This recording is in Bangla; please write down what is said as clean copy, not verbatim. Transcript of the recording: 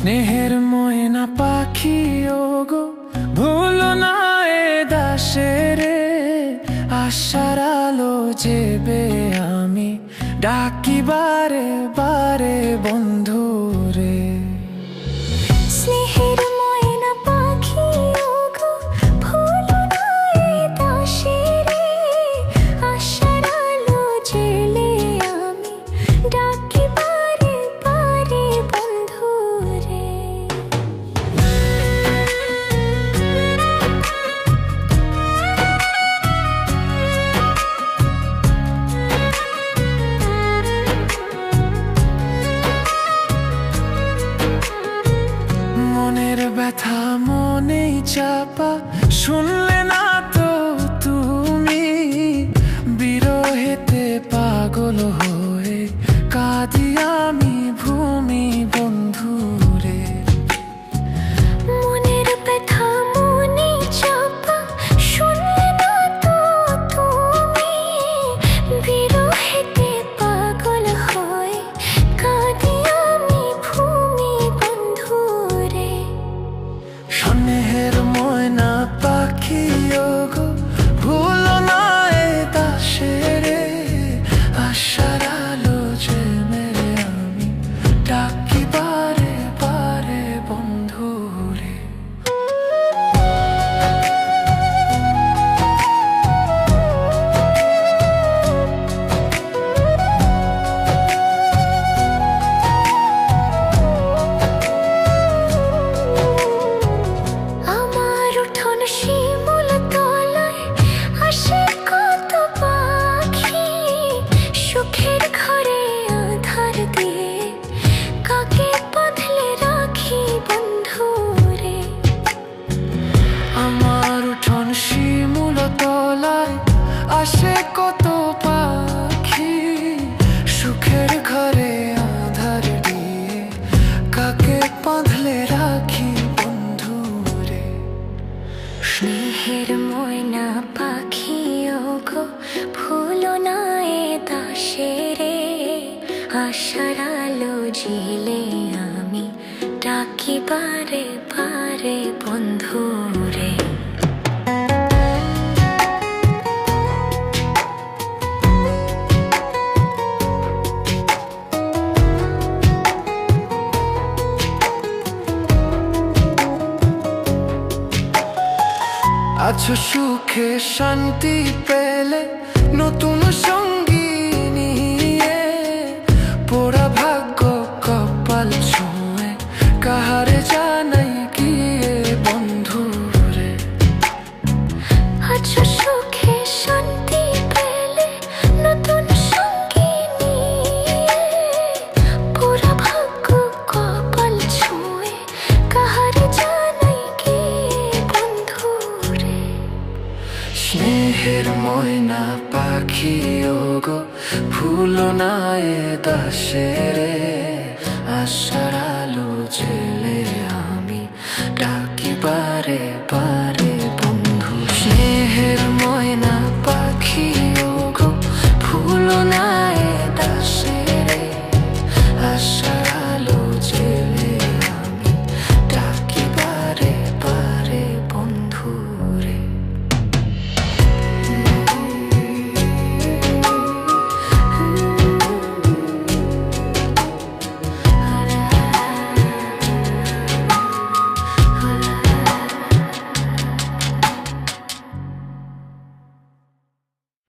স্নেহের ময়না পাখি ওগো, ভুলো না এ দাসের আশার আলো যেবে আমি ডাকি বারে বারে বন্ধু রে। স্নেহের ময়না পাখি ওগো, ভুলো না এ দাসের আশার আলো জেলে আমি ডাকি বারে বারে বন্ধু রে। মনের ব্যথা মনেই চাপা, শুনলে না তো তুমি? বিরহেতে পাগল হয়ে কাঁদি আমি ভূমি বন্ধু রে। মনের ব্যথা মনেই চাপা, শুনলে না তো তুমি? বিরহেতে পাগল হয়ে কাঁদি আমি ভূমি বন্ধু রে। স্নেহের ময়না পাখি ওগো, ভুলো না এ দাসের আশার আলো যে মেরে আমি ডাকি বারে বারে বন্ধু রে। আমার উঠোন শিমুল তলায় আসে কত পাখি, সুখের ঘরে আধার দিয়ে কাকে বাঁধলে রাখি বন্ধু রে। আমার উঠোন শিমুল তলায় আসে কত পাখি, সুখের ঘরে আধার দিয়ে কাকে বাঁধলে রাখি বন্ধু রে। স্নেহের ময়না পাখি ওগো, ভুলো না এ দাসের আশার আলো জেলে আমি ডাকি বারে বারে বন্ধু রে। আছো সুখে শান্তি পেলে নতুন সঙ্গী নিয়ে, পোড়া ভাগ্য কপাল ছুঁয়ে কাহারে জানাই গিয়ে বন্ধু রে। আছো সুখে শান্তি পেলে নতুন সঙ্গী নিয়ে, পুরা ভাগ্য কপাল ছুঁয়ে কাহারে জানাই গিয়ে বন্ধু রে। স্নেহের ময়না পাখি ওগো, ভুলো না এ দাসের আশার আলো জেলে আমি ডাকি বারে বারে